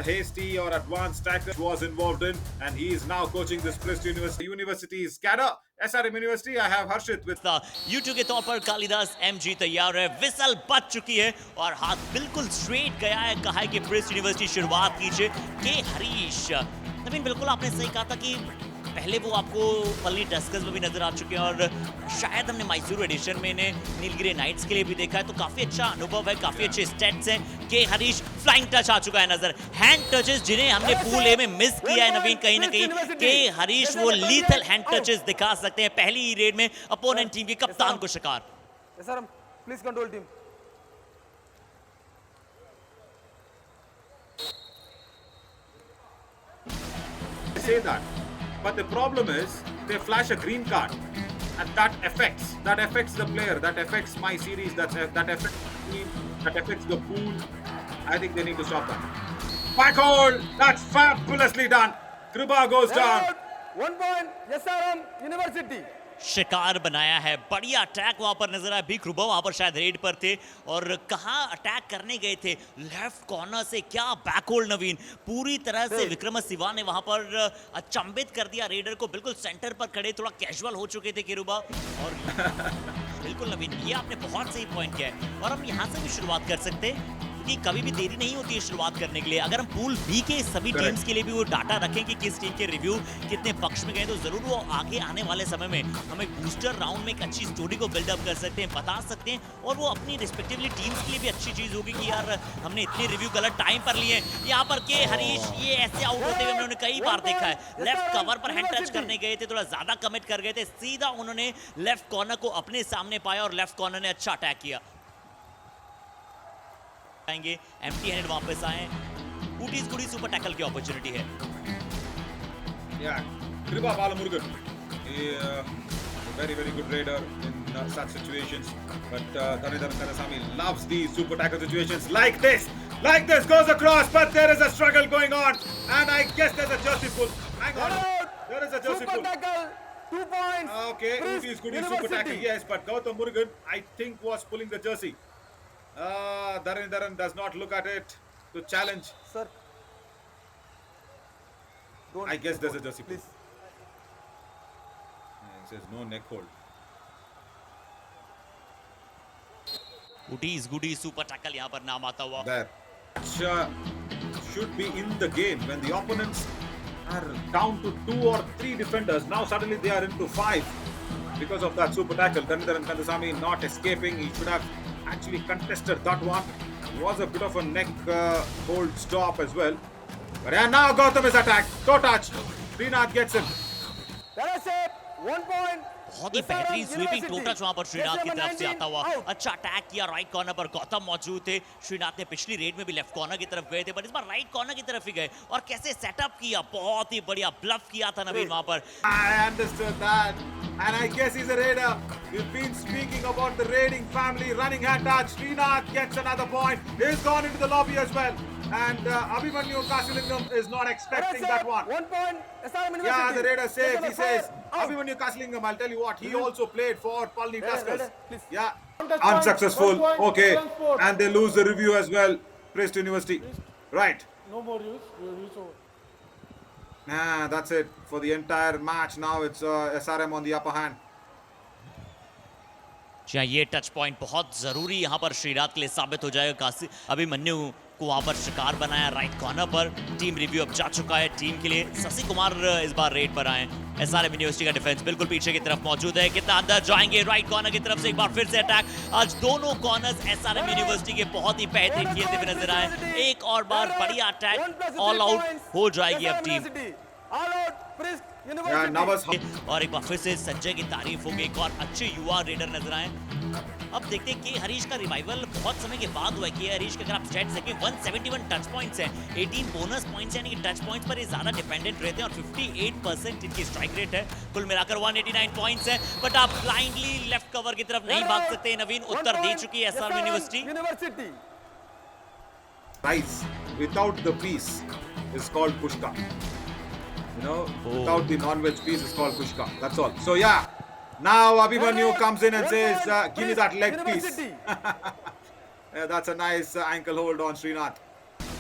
hasty or advanced tackle was involved in, and he is now coaching this Prist University's cadre. SRM University, I have Harshit with YouTube के तौर पर Kalidas MG तैयार है, whistle बज चुकी है और हाथ बिल्कुल स्ट्रेट गया है। कहा है कि प्रिस्ट यूनिवर्सिटी शुरुआत कीजिए। के हरीश नवीन, बिल्कुल आपने सही कहा था कि पहले वो आपको पल्ली टस्कर्स में भी नजर आ चुके हैं और शायद हमने मैसूर एडिशन में इन्हें नीलगिरी नाइट्स के लिए भी देखा है, तो काफी अच्छा अनुभव है, काफी अच्छे स्टैट्स हैं। के हरीश फ्लाइंग टच आ चुका है नजर, हैंड टचेस जिन्हें हमने पूल ए में मिस किया है नवीन, कहीं ना कहीं के हरीश वो लीथल हैंड टचेस दिखा सकते हैं पहली ही रेड में अपोनेंट टीम के कप्तान को शिकार। Please control team. say that, but the problem is they flash a green card, and that affects the player, that affects my series, that affects the team, that affects the pool. I think they need to stop that. Back hold, that's fabulously done. Kriba goes down. 1 point, SRM University. शिकार बनाया है, बढ़िया attack वहां पर नजर आया। भी क्रूबा वहां पर शायद रेड पर थे और कहां अटैक करने गए थे, लेफ्ट कॉर्नर से क्या बैक होल्ड नवीन, पूरी तरह से विक्रम शिवा ने वहां पर अचंभित कर दिया रेडर को। बिल्कुल सेंटर पर खड़े थोड़ा कैजुअल हो चुके थे किरुबा और बिल्कुल नवीन, ये आपने बहुत सही पॉइंट किया है और हम यहां से भी शुरुआत कर सकते हैं कि कभी भी देरी नहीं होती है शुरुआत करने के लिए। अगर हम पूल बी के सभी टीम्स के लिए भी वो डाटा रखें कि किस टीम के रिव्यू कितने पक्ष में गए, तो जरूर वो आगे आने वाले समय में हम एक बूस्टर राउंड में एक अच्छी स्टोरी को बिल्डअप कर सकते हैं, बता सकते हैं और वो अपनी रिस्पेक्टिवली टीम्स के लिए भी अच्छी चीज होगी कि यार हमने इतने रिव्यू गलत टाइम पर लिए। यहाँ पर के हरीश ये ऐसे आउट होते हुए हमने कई बार देखा है। लेफ्ट कवर पर हैंड टच करने गए थे, थोड़ा ज्यादा कमिट कर गए थे, सीधा उन्होंने लेफ्ट कॉर्नर को अपने सामने पाया और लेफ्ट कॉर्नर ने अच्छा अटैक किया। आएंगे एम्प्टी हैंडेड वापस आए, गुडीज गुडी सुपर टैकल की अपॉर्चुनिटी है। Kriba Balamurgan, very good raider in such situations, but Dhanidhar Karasamy loves these super tackle situations like this goes across, but there is a struggle going on and I guess there's a jersey pull. Hang on, there is a jersey pull. Super tackle, 2 points. Okay, goodies super tackle, yes, but Gautam Murugan I think was pulling the jersey. Dharan does not look at it to challenge. Sir, I guess there's a jersey pull. Please. It says no neck hold. Goodies super tackle यहाँ पर नाम आता हुआ। There. Should be in the game when the opponents are down to 2 or 3 defenders. Now suddenly they are into 5 because of that super tackle. Dhanidhar Kandasamy not escaping. He should have actually contested that one. It was a bit of a neck hold stop as well. But yeah, now Gautam is attacked. Toe touch. Srinath gets him. That is it. 1 point. बहुत ही बेहतरीन sweeping to touch वहां पर श्रीनाथ की तरफ से आता हुआ। अच्छा अटैक किया, राइट कॉर्नर पर गौतम मौजूद थे। श्रीनाथ ने पिछली रेड में भी लेफ्ट कॉर्नर की तरफ गए थे, पर इस बार राइट कॉर्नर की तरफ ही गए और कैसे सेटअप किया, बहुत ही बढ़िया ब्लफ किया था नवीन वहां पर। I understood that, and I guess he's a raider. We've been speaking about the raiding family, running hand touch. Srinath gets another point. He's gone into the lobby as well, and Abhimanyu Kasilingam is not expecting that one. 1 point. SRM University. Yeah, the raider saves. He says Out. Abhimanyu Kasilingam. I'll tell you what, he also played for Palni Tuskers. Please. Yeah, unsuccessful. Okay, and they lose the review as well. Prist University. Right. No more use. Your use over. Nah, that's it for the entire match. Now it's SRM on the upper hand. ये touch point बहुत जरूरी यहाँ पर श्रीनाथ के लिए साबित हो जाएगा। अभिमन्यु को वहां पर शिकार बनाया राइट कॉर्नर पर। टीम रिव्यू अब जा चुका है टीम के लिए। शशि कुमार इस बार रेड पर आए। एसआरएम यूनिवर्सिटी का डिफेंस बिल्कुल पीछे की तरफ मौजूद है। कितना अंदर जाएंगे राइट कॉर्नर की तरफ से, एक बार फिर से अटैक। आज दोनों कॉर्नर्स एसआरएम यूनिवर्सिटी के बहुत ही बेहतरीन खेलते हुए नजर आए। एक और बार बढ़िया अटैक, ऑल आउट हो जाएगी अब टीम। ऑल आउट प्रिस्ट और एक बार फिर से संजय की तारीफ हो गई। एक और अच्छे युवा रेडर नजर आए। अब देखते हैं कि हरीश का रिवाइवल बहुत समय के बाद हुआ है। कि हरीश के अगर आप स्टैट्स देखें 171 टच पॉइंट्स हैं, 18 बोनस पॉइंट्स हैं, यानी कि टच पॉइंट्स पर ये ज्यादा डिपेंडेंट रहते हैं और 58% इनकी स्ट्राइक रेट है। कुल मिलाकर 189 पॉइंट्स हैं। बट आप ब्लाइंडली लेफ्ट कवर की तरफ नहीं भाग सकते। नवीन उत्तर दे चुकी है SRM university. Rice without the piece is called kushka. You know, without the non-veg piece is called kushka. That's all. So yeah, now Abhimanyu comes in and says, "Give me that leg piece." Yeah, that's a nice ankle hold on Srinath.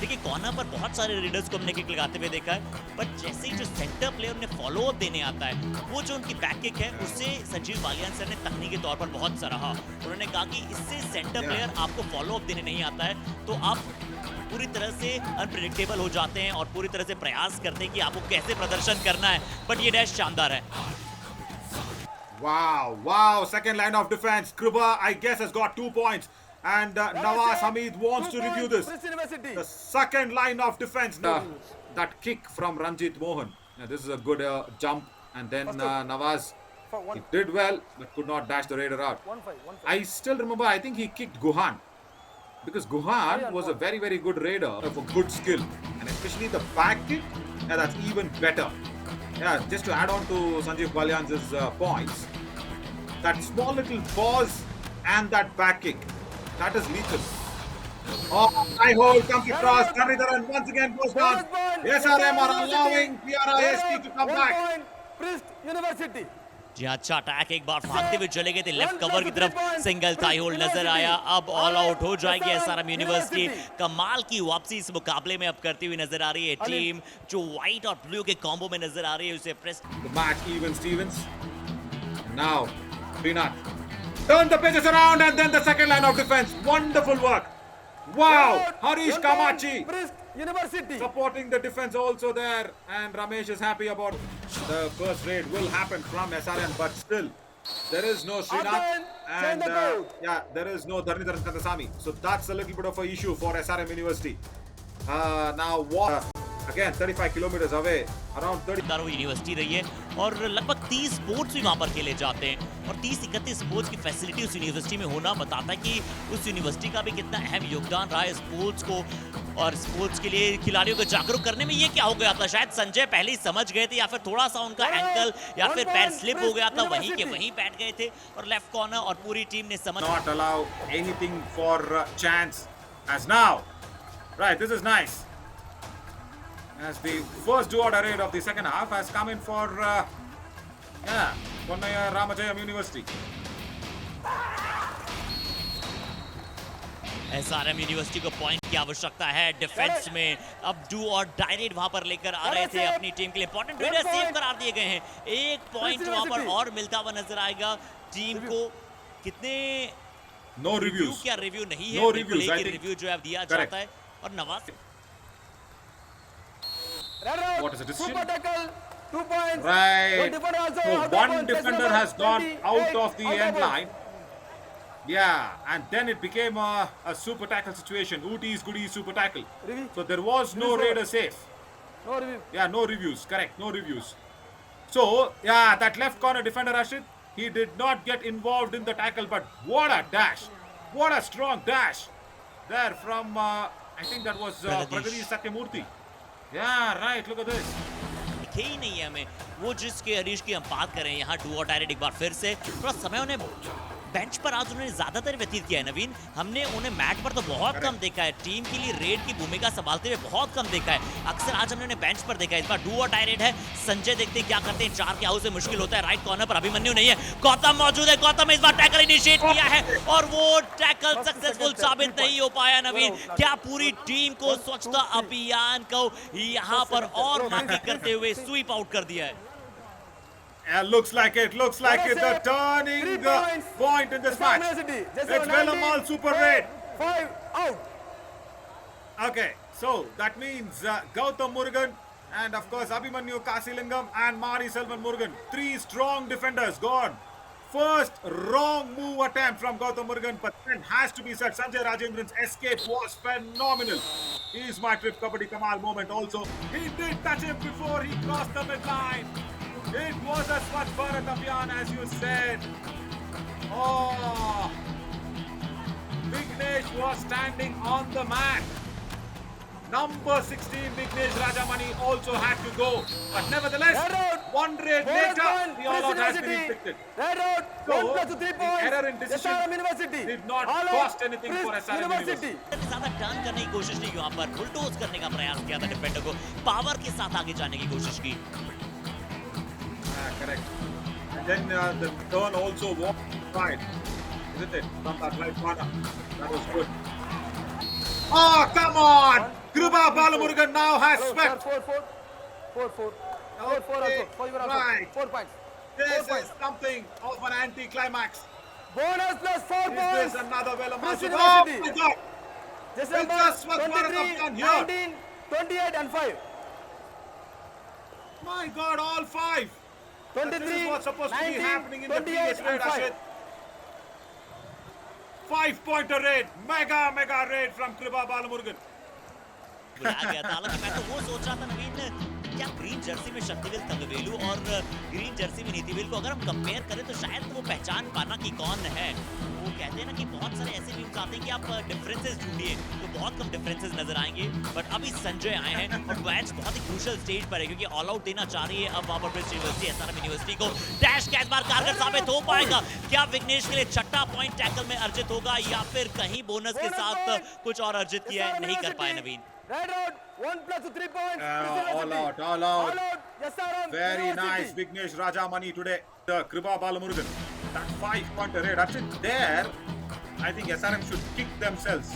देखिए corner पर बहुत सारे readers को हमने kick लगाते हुए देखा है, पर जैसे ही जो सेंटर प्लेयर ने फॉलो अप देने आता है, वो जो उनकी बैक किक है उससे संजीव बालियान सर ने तकनीकी तौर पर बहुत सराहा। उन्होंने कहा कि इससे सेंटर प्लेयर आपको फॉलो अप देने नहीं आता है तो आप पूरी तरह से अनप्रेडिक्टेबल हो जाते हैं और पूरी तरह से प्रयास करते हैं कि आपको कैसे प्रदर्शन करना है। बट ये डैश शानदार है। Wow. Second line of defense. Kruba, I guess, has got 2 points. And Nawaz Hamid wants to review this. Prince University. The second line of defense. That kick from Ranjit Mohan. Now, this is a good jump. And then Nawaz, he did well, but could not dash the raider out. 1-5. I still remember, I think he kicked Guhan. Because Guhan was a very, very good raider of a good skill. And especially the back kick, yeah, that's even better. Yeah, just to add on to Sanjeev Balyan's points, that small little pause and that back kick, that is lethal. Oh, high hold comes across. Karidharan once again goes down. SRM are allowing PRIST to come 1 back. point. Prince University. जी अच्छा attack एक बार भागते हुए चले गए थे left cover की तरफ, single Thai hold नजर आया। अब ऑल आउट हो जाएगी एसआरएम यूनिवर्सिटी। कमाल की वापसी इस मुकाबले में अब करती हुई नजर आ रही है टीम जो व्हाइट और ब्लू के कॉम्बो में नजर आ रही है। उसे press The match even Stevens. Now, Srinath. Turn the pages around and then the second line of defense. Wonderful work. Wow. Harish 1 point. Kamachi Prince University. supporting the defense also there. And Ramesh is happy about the first raid will happen from SRM. But still, there is no Srinath. Again, And send the code. yeah, there is no Dharnidharan Kandasamy. So that's a little bit of an issue for SRM University. Now, what? Again, 35 kilometers away, around 30. University रही है और लगभग 30 sports भी वहां पर खेले जाते हैं और 30-31 स्पोर्ट्स की फैसिलिटी उस यूनिवर्सिटी में होना बताता है कि उस यूनिवर्सिटी का भी कितना अहम योगदान रहा है स्पोर्ट्स को और स्पोर्ट्स के लिए खिलाड़ियों को जागरूक करने में। ये क्या हो गया था, शायद संजय पहले ही समझ गए थे या फिर थोड़ा सा उनका एंकल या फिर पैर स्लिप हो गया था, वहीं के वहीं बैठ गए थे और लेफ्ट कॉर्नर और पूरी टीम ने समझ Not allow anything for chance as now. Right, this is nice. As the first duo raid of the second half has come in for Ponnaya Ramajayam University. SRM university को point की आवश्यकता है defence में। अब do और direct वहां पर लेकर आ रहे थे अपनी टीम के लिए। इंपॉर्टेंट रेडर सेव करार दिए गए हैं, एक पॉइंट वहां पर और मिलता हुआ नजर आएगा टीम को। कितने No reviews. क्या रिव्यू नहीं है, No बिल्कुल reviews, एक I ही think. रिव्यू जो है अब दिया Correct. जाता है और Nawaz Red out. What is the decision? Super tackle. 2 points. Right. One defender also So out of one bounds. That's defender number has gone 28 out of the out of end bounds. line. Yeah, and then it became a super tackle situation. Ooties goodies super tackle. Review. So there was no Review. raider safe. No review. Yeah, no reviews. Correct, no reviews. So, yeah, that left corner defender, Rashid, he did not get involved in the tackle, but what a dash. What a strong dash. There from, I think that was Pragati Satyamurthy. Yeah, right, look at this. दिखे ही नहीं है हमें वो जिसके हरीश की हम बात करें। यहाँ डू और डायरेक्ट एक बार फिर से थोड़ा समय उन्हें बेंच पर आज उन्होंने ज्यादातर व्यतीत किया है नवीन। हमने उन्हें मैट पर तो बहुत कम देखा है, टीम के लिए रेड की भूमिका संभालते हुए बहुत कम देखा है। अक्सर आज हमने उन्हें बेंच पर देखा है। इस बार डू और डायरेक्ट है, संजय देखते हैं क्या करते हैं। 4 के आउट से मुश्किल होता है। राइट कॉर्नर पर अभिमन्यु नहीं है, गौतम मौजूद है। गौतम इस बार टैकल इनिशिएट किया है और वो टैकल सक्सेसफुल साबित नहीं हो पाया नवीन। क्या पूरी टीम को स्वच्छता अभियान को यहाँ पर और मांगी करते हुए स्वीप आउट कर दिया है। Looks like it. The turning 3 points. point in this match. University. Just It's Vellamal Super Raid. 5 out. Okay, so that means Gautam Murugan and of course Abhimanyu Kasilingam and Mari Selvan Murugan. 3 strong defenders gone. First wrong move attempt from Gautam Murugan, but then has to be said, Sanjay Rajendran's escape was phenomenal. He's my trip Kabaddi Kamal moment also. He did touch him before he crossed the midline. It was a Swachh Bharat Abhiyan as you said. Oh, Vignesh was standing on the mat. Number 16, Vignesh Rajamani also had to go. But nevertheless, Red out. one raid Bonus later, point. the all-out has been University. inflicted. Red out. So, 1 plus 3 the points. error in decision SRM University. did not All out. cost anything for Prince SRM University. ज्यादा turn करने की कोशिश नहीं की, वहां पर bulldoze करने का प्रयास किया था डिफेंडर को, पावर के साथ आगे जाने की कोशिश की। Correct. And then the turn also was right, isn't it? From that right corner. That was good. Oh, come on! Kruba Balamurgan now has Hello, swept. sir, 4-4. 4-4. 4-4 Okay, also. For you also. right. 4 points. This 4 points. is something of an anti-climax. Bonus plus 4 Is points. this another Vela Chris Masud? Oh University. my God! December just what Bharat have 23, done here. 19, 28 and 5. My God, all five. But 23, this is what's supposed to be 19, happening in the 28 previous and raid, 5. Ashit. 5-pointer raid, mega raid from Kruba Balamurgan. बुलाया गया था। हालांकि मैं तो वो सोच रहा था नवीन, क्या ग्रीन जर्सी में शक्तिवेल तंगवेलू और ग्रीन जर्सी में नीतिवेल को अगर हम कंपेयर करें तो शायद वो पहचान पाना कि कौन है। वो कहते हैं ना कि बहुत सारे ऐसे मीम्स आते हैं कि आप डिफरेंसेस ढूंढिए तो बहुत कम डिफरेंसेस नजर आएंगे। बट अभी संजय आए हैं और मैच बहुत ही क्रूशियल स्टेज पर है क्योंकि ऑल आउट देना चाह रही है अब वहां पर ब्रिज यूनिवर्सिटी एसआरएम यूनिवर्सिटी को। डैश कैच बार कारगर साबित हो पाएगा क्या? विघ्नेश के लिए छठा पॉइंट टैकल में अर्जित होगा या फिर कहीं बोनस के साथ कुछ और अर्जित किया है? नहीं कर पाए नवीन। Red out, 1 plus 3 points. All out. All out. SRM Very University. nice, Vignesh Rajamani today. The Kruba Balamurgan. That 5-pointer raid. Actually, there, I think SRM should kick themselves.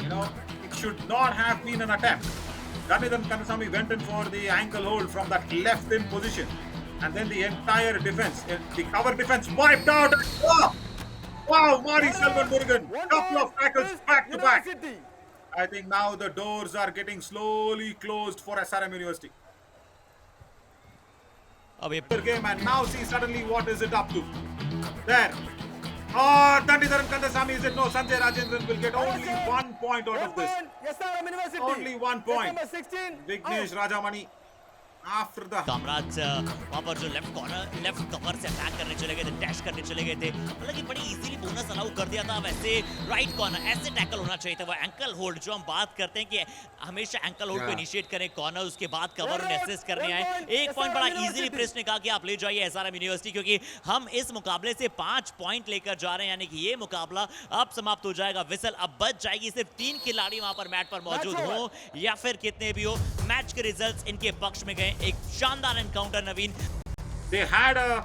You know, it should not have been an attempt. Dhanidhan Kanasamy went in for the ankle hold from that left in position. And then the entire defense, the cover defense wiped out. Oh! Wow, Mari Selvan Murugan. Couple of tackles back to back. University. I think now the doors are getting slowly closed for SRM University. अब ये Game and now see suddenly what is it up to? There. Oh, Tandidharan Kandasamy, is it? No, Sanjay Rajendran will get only 1 point out of this. SRM University. Only 1 point. Number 16. Vignesh Rajamani after the Kamaraj वहां पर जो left corner left cover से attack करने चले गए थे, dash करने चले गए थे, मतलब कि बड़ी इजीली बोनस अलाउ कर दिया था। वैसे राइट कॉर्नर ऐसे टैकल होना चाहिए था। वो एंकल होल्ड जो हम बात करते हैं कि हमेशा एंकल होल्ड को इनिशिएट करें कॉर्नर, उसके बाद कवर उन्हें असिस्ट करने आए। एक पॉइंट बड़ा इजीली प्रेस ने कहा कि आप ले जाइए एसआरएम यूनिवर्सिटी क्योंकि हम इस मुकाबले से 5 पॉइंट लेकर जा रहे हैं, यानी कि ये मुकाबला अब समाप्त हो जाएगा। विसल अब बच जाएगी, सिर्फ 3 खिलाड़ी वहां पर मैट पर मौजूद हो या फिर कितने भी हो। मैच के रिजल्ट्स इनके पक्ष में गए। एक शानदार encounter Naveen. they had a